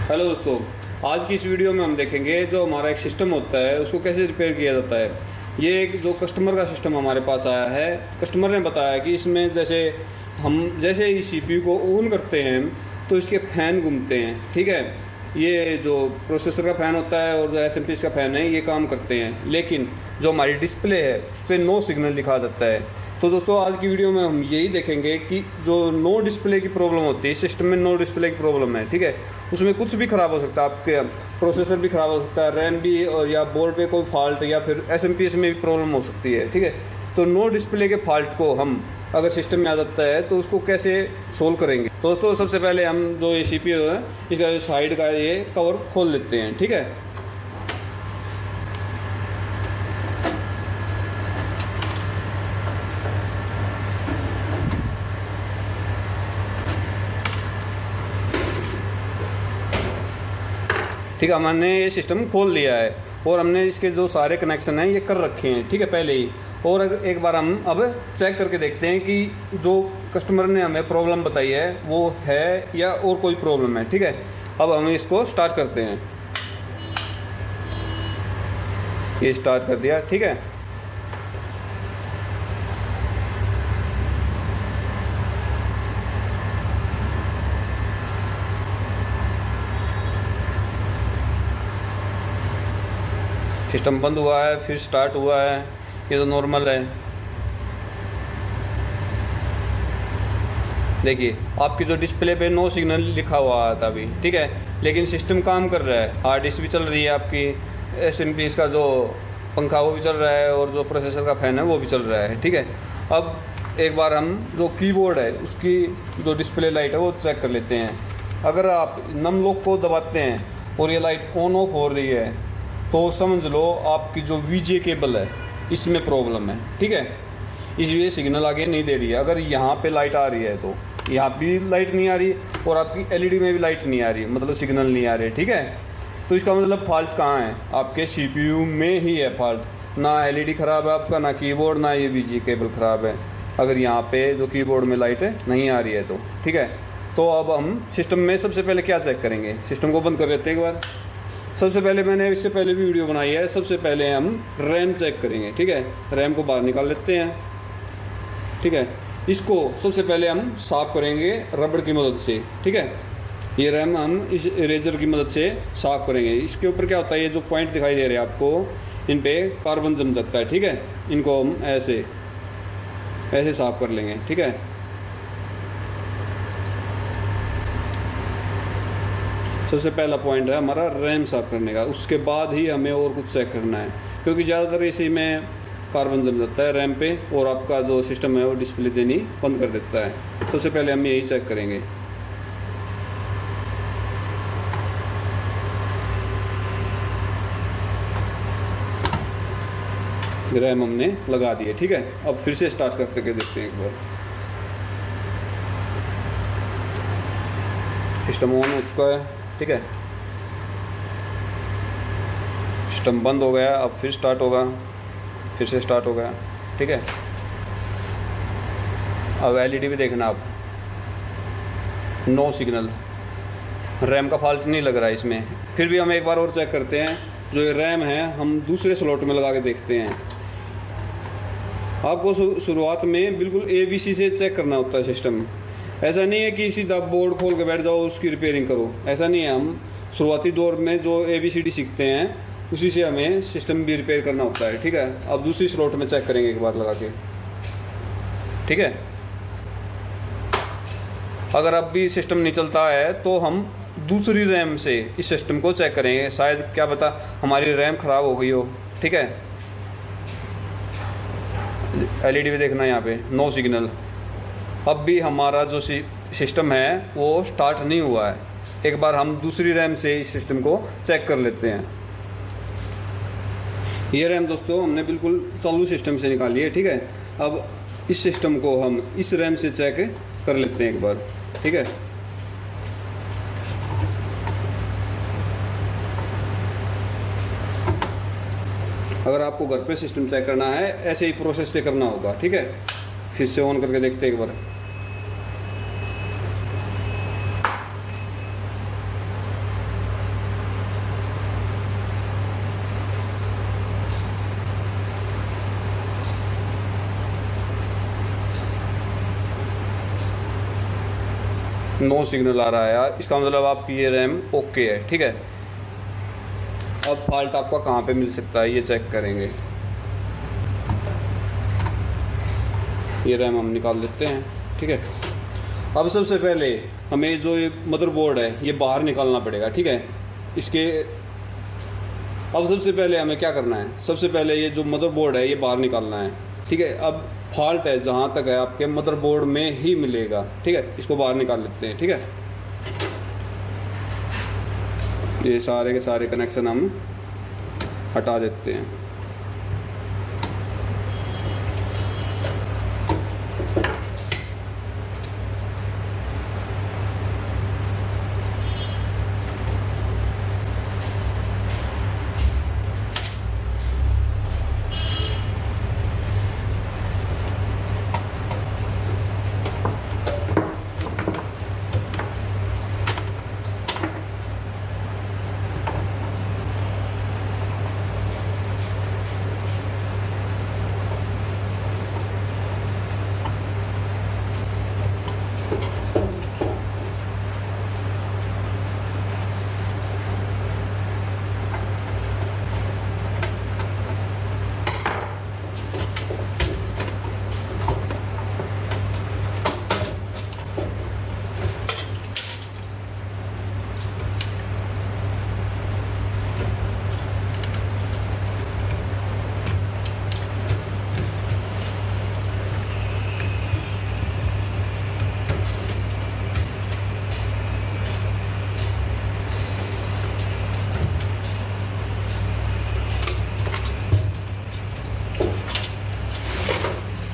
Hello दोस्तों, आज की इस वीडियो में हम देखेंगे जो हमारा एक सिस्टम होता है उसको कैसे रिपेयर किया जाता है। ये एक जो कस्टमर का सिस्टम हमारे पास आया है। कस्टमर ने बताया कि इसमें जैसे ही सीपीयू को ऑन करते हैं तो इसके फैन घूमते हैं। ठीक है, ये जो प्रोसेसर का फ़ैन होता है और जो एसएमपीएस का फ़ैन है ये काम करते हैं, लेकिन जो हमारी डिस्प्ले है उस पर नो सिग्नल लिखा जाता है। तो दोस्तों आज की वीडियो में हम यही देखेंगे कि जो नो डिस्प्ले की प्रॉब्लम होती है, सिस्टम में नो डिस्प्ले की प्रॉब्लम है, ठीक है, उसमें कुछ भी ख़राब हो सकता है। आपके प्रोसेसर भी ख़राब हो सकता है, रैम भी, और या बोर्ड पे कोई फॉल्ट, या फिर एसएमपीएस में भी प्रॉब्लम हो सकती है। ठीक है, तो नो डिस्प्ले के फॉल्ट को हम अगर सिस्टम में आ जाता है तो उसको कैसे सोल्व करेंगे। दोस्तों सबसे पहले हम जो ये सीपीयू है इसका साइड का ये कवर खोल लेते हैं। ठीक है, ठीक है, हमने ये सिस्टम खोल लिया है और हमने इसके जो सारे कनेक्शन हैं ये कर रखे हैं। ठीक है, पहले ही। और एक बार हम अब चेक करके देखते हैं कि जो कस्टमर ने हमें प्रॉब्लम बताई है वो है या और कोई प्रॉब्लम है। ठीक है, अब हम इसको स्टार्ट करते हैं। ये स्टार्ट कर दिया। ठीक है, सिस्टम बंद हुआ है फिर स्टार्ट हुआ है, ये तो नॉर्मल है। देखिए आपकी जो डिस्प्ले पे नो सिग्नल लिखा हुआ था अभी, ठीक है, लेकिन सिस्टम काम कर रहा है, हार्ड डिस्क भी चल रही है, आपकी एसएमपीएस का जो पंखा वो भी चल रहा है, और जो प्रोसेसर का फैन है वो भी चल रहा है। ठीक है, अब एक बार हम जो कीबोर्ड है उसकी जो डिस्प्ले लाइट है वो चेक कर लेते हैं। अगर आप नम लॉक को दबाते हैं और ये लाइट ऑन ऑफ हो रही है तो समझ लो आपकी जो वीजे केबल है इसमें प्रॉब्लम है। ठीक है, इसलिए सिग्नल आगे नहीं दे रही है। अगर यहाँ पे लाइट आ रही है तो यहाँ भी लाइट नहीं आ रही, और आपकी एलईडी में भी लाइट नहीं आ रही, मतलब सिग्नल नहीं आ रहे। ठीक है, तो इसका मतलब फॉल्ट कहाँ है? आपके सीपीयू में ही है फॉल्ट। ना एलईडी ख़राब है आपका, ना कीबोर्ड, ना ये वीजे केबल ख़राब है। अगर यहाँ पे जो कीबोर्ड में लाइट नहीं आ रही है तो ठीक है। तो अब हम सिस्टम में सबसे पहले क्या चेक करेंगे, सिस्टम को बंद कर लेते हैं एक बार। सबसे पहले मैंने इससे पहले भी वीडियो बनाई है, सबसे पहले हम रैम चेक करेंगे। ठीक है, रैम को बाहर निकाल लेते हैं। ठीक है, इसको सबसे पहले हम साफ़ करेंगे रबड़ की मदद से। ठीक है, ये रैम हम इस इरेजर की मदद से साफ़ करेंगे। इसके ऊपर क्या होता है, ये जो पॉइंट दिखाई दे रहे हैं आपको, इन पे कार्बन जम सकता है। ठीक है, इनको हम ऐसे साफ़ कर लेंगे। ठीक है, सबसे पहला पॉइंट है हमारा रैम साफ़ करने का, उसके बाद ही हमें और कुछ चेक करना है, क्योंकि ज़्यादातर इसी में कार्बन जम जाता है रैम पे, और आपका जो सिस्टम है वो डिस्प्ले देनी बंद कर देता है। सबसे पहले हम यही चेक करेंगे। रैम हमने लगा दिए। ठीक है, अब फिर से स्टार्ट करके देखते हैं एक बार। सिस्टम ऑन हो चुका है। ठीक है, सिस्टम बंद हो गया, अब फिर स्टार्ट होगा, फिर से स्टार्ट हो गया। ठीक है, अब एलईडी भी देखना आप, नो सिग्नल, रैम का फॉल्ट नहीं लग रहा है इसमें। फिर भी हम एक बार और चेक करते हैं। जो ये रैम है हम दूसरे स्लॉट में लगा के देखते हैं। आपको शुरुआत में बिल्कुल एबीसी से चेक करना होता है सिस्टम। ऐसा नहीं है कि सीधा बोर्ड खोल के बैठ जाओ उसकी रिपेयरिंग करो, ऐसा नहीं है। हम शुरुआती दौर में जो ABCD सीखते हैं उसी से हमें सिस्टम भी रिपेयर करना होता है। ठीक है, अब दूसरी स्लॉट में चेक करेंगे एक बार लगा के। ठीक है, अगर अब भी सिस्टम नहीं चलता है तो हम दूसरी रैम से इस सिस्टम को चेक करेंगे, शायद क्या पता हमारी रैम ख़राब हो गई हो। ठीक है, एलईडी भी देखना, यहाँ पे नो सिग्नल। अब भी हमारा जो सिस्टम है वो स्टार्ट नहीं हुआ है। एक बार हम दूसरी रैम से इस सिस्टम को चेक कर लेते हैं। ये रैम दोस्तों हमने बिल्कुल चालू सिस्टम से निकाली है। ठीक है, अब इस सिस्टम को हम इस रैम से चेक कर लेते हैं एक बार। ठीक है, अगर आपको घर पे सिस्टम चेक करना है ऐसे ही प्रोसेस से करना होगा। ठीक है, फिर से ऑन करके देखते हैं एक बार। नो सिग्नल आ रहा है यार, इसका मतलब आपकी ये रैम ओके है, ठीक है। अब फॉल्ट आपका कहाँ पे मिल सकता है ये चेक करेंगे। ये रैम हम निकाल लेते हैं, ठीक है। अब सबसे पहले हमें जो ये मदरबोर्ड है ये बाहर निकालना पड़ेगा, ठीक है। इसके अब सबसे पहले हमें क्या करना है, सबसे पहले ये जो मदरबोर्ड है ये बाहर निकालना है, ठीक है। अब फॉल्ट है जहाँ तक है आपके मदरबोर्ड में ही मिलेगा, ठीक है। इसको बाहर निकाल लेते हैं, ठीक है। ये सारे के सारे कनेक्शन हम हटा देते हैं।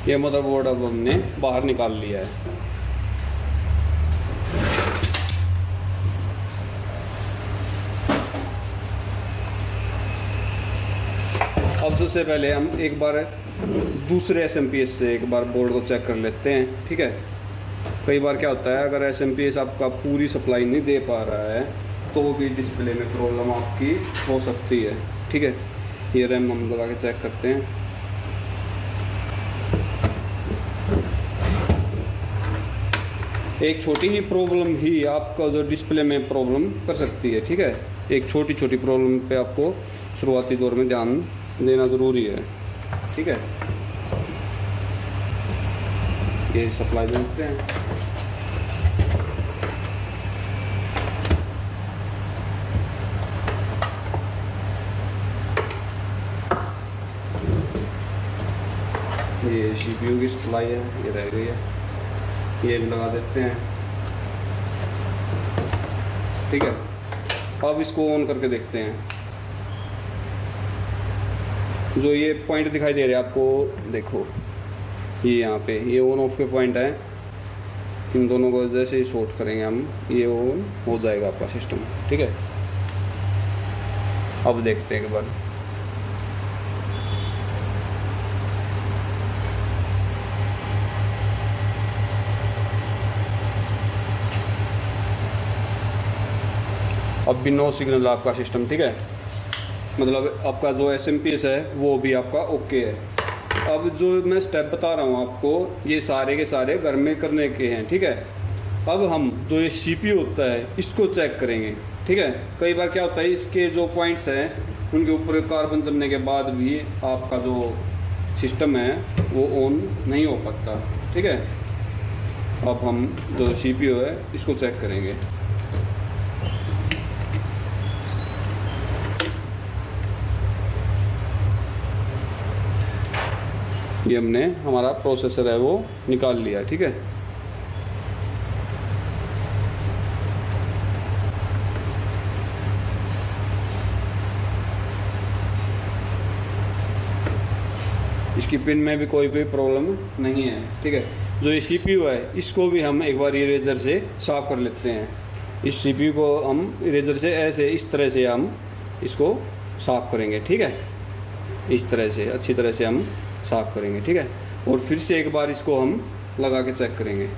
ये मदरबोर्ड अब हमने बाहर निकाल लिया है। अब सबसे पहले हम एक बार दूसरे SMPS से एक बार बोर्ड को चेक कर लेते हैं, ठीक है। कई बार क्या होता है, अगर SMPS आपका पूरी सप्लाई नहीं दे पा रहा है तो भी डिस्प्ले में प्रॉब्लम आपकी हो सकती है, ठीक है। ये रैम हम लगा के चेक करते हैं। एक छोटी ही प्रॉब्लम ही आपका जो डिस्प्ले में प्रॉब्लम कर सकती है, ठीक है। एक छोटी छोटी प्रॉब्लम पे आपको शुरुआती दौर में ध्यान देना ज़रूरी है, ठीक है। ये सप्लाई देते हैं। ये CPU की सप्लाई है, ये रह गई है, ये भी लगा देते हैं, ठीक है। अब इसको ऑन करके देखते हैं। जो ये पॉइंट दिखाई दे रहे हैं आपको, देखो ये यहाँ पे ये ऑन ऑफ के पॉइंट है। इन दोनों को जैसे ही शॉर्ट करेंगे हम, ये ऑन हो जाएगा आपका सिस्टम, ठीक है। अब देखते हैं एक बार। अब भी नो सिग्नल आपका सिस्टम, ठीक है। मतलब आपका जो SMPS है वो भी आपका ओके है। अब जो मैं स्टेप बता रहा हूँ आपको, ये सारे के सारे घर में करने के हैं, ठीक है। अब हम जो ये CPU होता है इसको चेक करेंगे, ठीक है। कई बार क्या होता है, इसके जो पॉइंट्स हैं उनके ऊपर कार्बन जमने के बाद भी आपका जो सिस्टम है वो ऑन नहीं हो पाता, ठीक है। अब हम जो CPU है इसको चेक करेंगे। ये हमने हमारा प्रोसेसर है वो निकाल लिया, ठीक है। इसकी पिन में भी कोई भी प्रॉब्लम नहीं है, ठीक है। जो ये CPU है इसको भी हम एक बार इरेजर से साफ कर लेते हैं। इस CPU को हम इरेजर से ऐसे इस तरह से हम इसको साफ करेंगे, ठीक है। इस तरह से अच्छी तरह से हम साफ करेंगे, ठीक है। और फिर से एक बार इसको हम लगा के चेक करेंगे।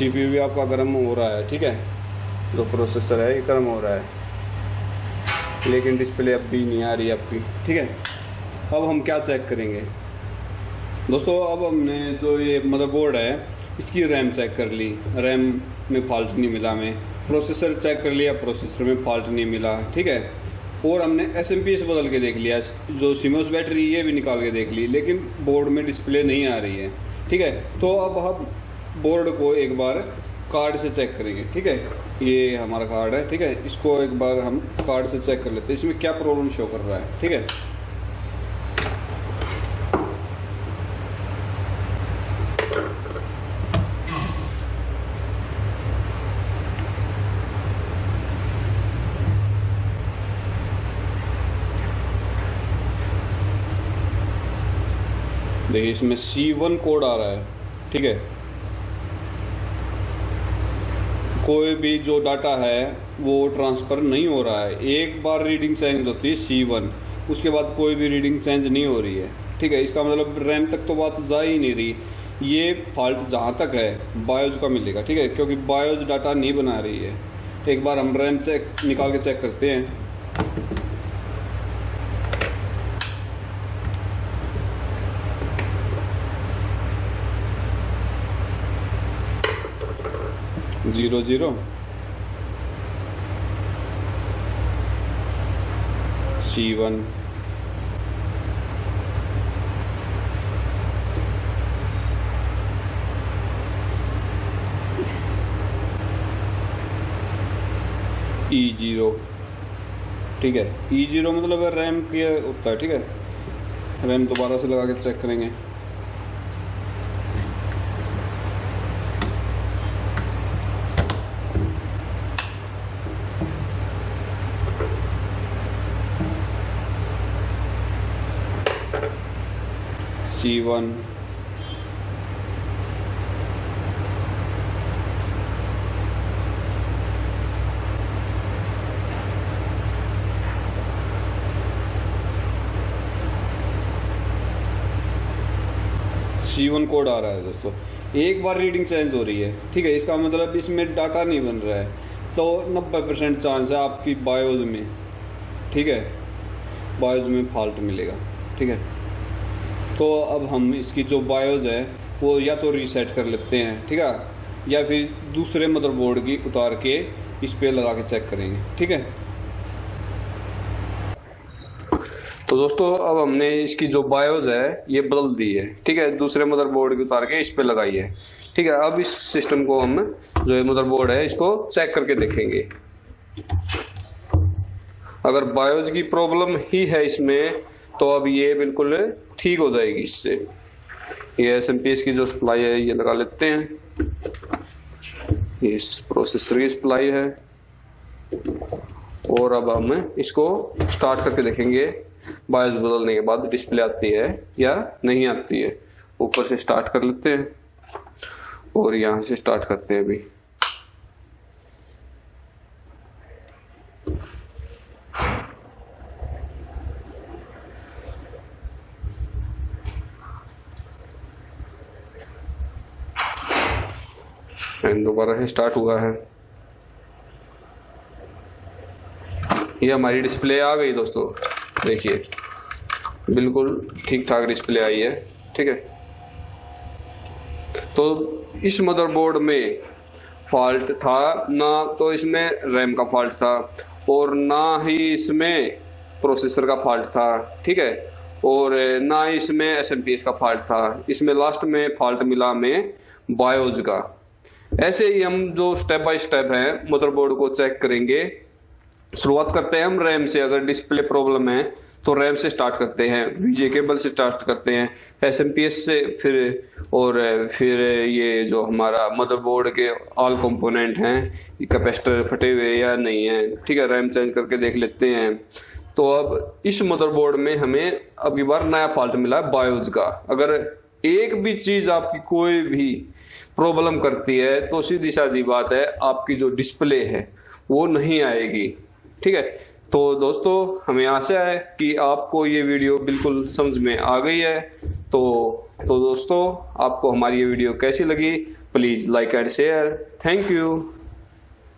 CPU भी आपका गर्म हो रहा है, ठीक है, जो प्रोसेसर है ये गर्म हो रहा है, लेकिन डिस्प्ले अब भी नहीं आ रही आपकी, ठीक है। अब हम क्या चेक करेंगे दोस्तों, अब हमने जो ये मदरबोर्ड है इसकी रैम चेक कर ली, रैम में फॉल्ट नहीं मिला हमें, प्रोसेसर चेक कर लिया, प्रोसेसर में फॉल्ट नहीं मिला, ठीक है, और हमने SMPS बदल के देख लिया, जो सीमोस बैटरी ये भी निकाल के देख ली, लेकिन बोर्ड में डिस्प्ले नहीं आ रही है, ठीक है। तो अब हम बोर्ड को एक बार कार्ड से चेक करेंगे, ठीक है, ये हमारा कार्ड है, ठीक है, इसको एक बार हम कार्ड से चेक कर लेते हैं इसमें क्या प्रॉब्लम शो कर रहा है, ठीक है। देखिए इसमें C1 कोड आ रहा है, ठीक है, कोई भी जो डाटा है वो ट्रांसफ़र नहीं हो रहा है, एक बार रीडिंग चेंज होती है C1, उसके बाद कोई भी रीडिंग चेंज नहीं हो रही है, ठीक है। इसका मतलब रैम तक तो बात जा ही नहीं रही, ये फॉल्ट जहाँ तक है बायोज का मिलेगा, ठीक है, क्योंकि बायोज डाटा नहीं बना रही है। एक बार हम रैम चेक निकाल के चेक करते हैं। जीरो जीरो C1 E0, ठीक है, E0 मतलब रैम की होता है, ठीक है, रैम दोबारा से लगा के चेक करेंगे। C1 C1 कोड आ रहा है दोस्तों, एक बार रीडिंग चेंज हो रही है, ठीक है, इसका मतलब इसमें डाटा नहीं बन रहा है, तो 90% चांस है आपकी बायोज में, ठीक है, बायोज में फॉल्ट मिलेगा, ठीक है। तो अब हम इसकी जो बायोज है वो या तो रीसेट कर लेते हैं, ठीक है, या फिर दूसरे मदरबोर्ड की उतार के इस पे लगा के चेक करेंगे, ठीक है। तो दोस्तों अब हमने इसकी जो बायोज है ये बदल दी है, ठीक है, दूसरे मदरबोर्ड की उतार के इस पे लगाई है, ठीक है। अब इस सिस्टम को हम जो ये मदरबोर्ड है इसको चेक करके देखेंगे। अगर बायोज की प्रॉब्लम ही है इसमें तो अब ये बिल्कुल ठीक हो जाएगी इससे। ये SMPS की जो सप्लाई है ये लगा लेते हैं, ये इस प्रोसेसर की सप्लाई है, और अब हम इसको स्टार्ट करके देखेंगे बायोस बदलने के बाद डिस्प्ले आती है या नहीं आती है। ऊपर से स्टार्ट कर लेते हैं और यहाँ से स्टार्ट करते हैं अभी। दोबारा से स्टार्ट हुआ है, ये हमारी डिस्प्ले आ गई दोस्तों, देखिए बिल्कुल ठीक ठाक डिस्प्ले आई है, ठीक है। तो इस मदरबोर्ड में फॉल्ट था ना, तो इसमें रैम का फॉल्ट था और ना ही इसमें प्रोसेसर का फॉल्ट था, ठीक है, और ना ही इसमें SMPS का फॉल्ट था। इसमें लास्ट में फॉल्ट मिला हमें बायोज का। ऐसे ही हम जो स्टेप बाय स्टेप है मदरबोर्ड को चेक करेंगे। शुरुआत करते हैं हम रैम से। अगर डिस्प्ले प्रॉब्लम है तो रैम से स्टार्ट करते हैं, VGA केबल से स्टार्ट करते हैं, SMPS से, फिर ये जो हमारा मदरबोर्ड के ऑल कंपोनेंट हैं, कैपेसिटर फटे हुए या नहीं है, ठीक है, रैम चेंज करके देख लेते हैं। तो अब इस मदरबोर्ड में हमें अब की बार नया फॉल्ट मिला है बायोज का। अगर एक भी चीज आपकी कोई भी प्रॉब्लम करती है तो सीधी सादी बात है आपकी जो डिस्प्ले है वो नहीं आएगी, ठीक है। तो दोस्तों हमें आशा है कि आपको ये वीडियो बिल्कुल समझ में आ गई है। तो दोस्तों आपको हमारी ये वीडियो कैसी लगी please like and share. Thank you.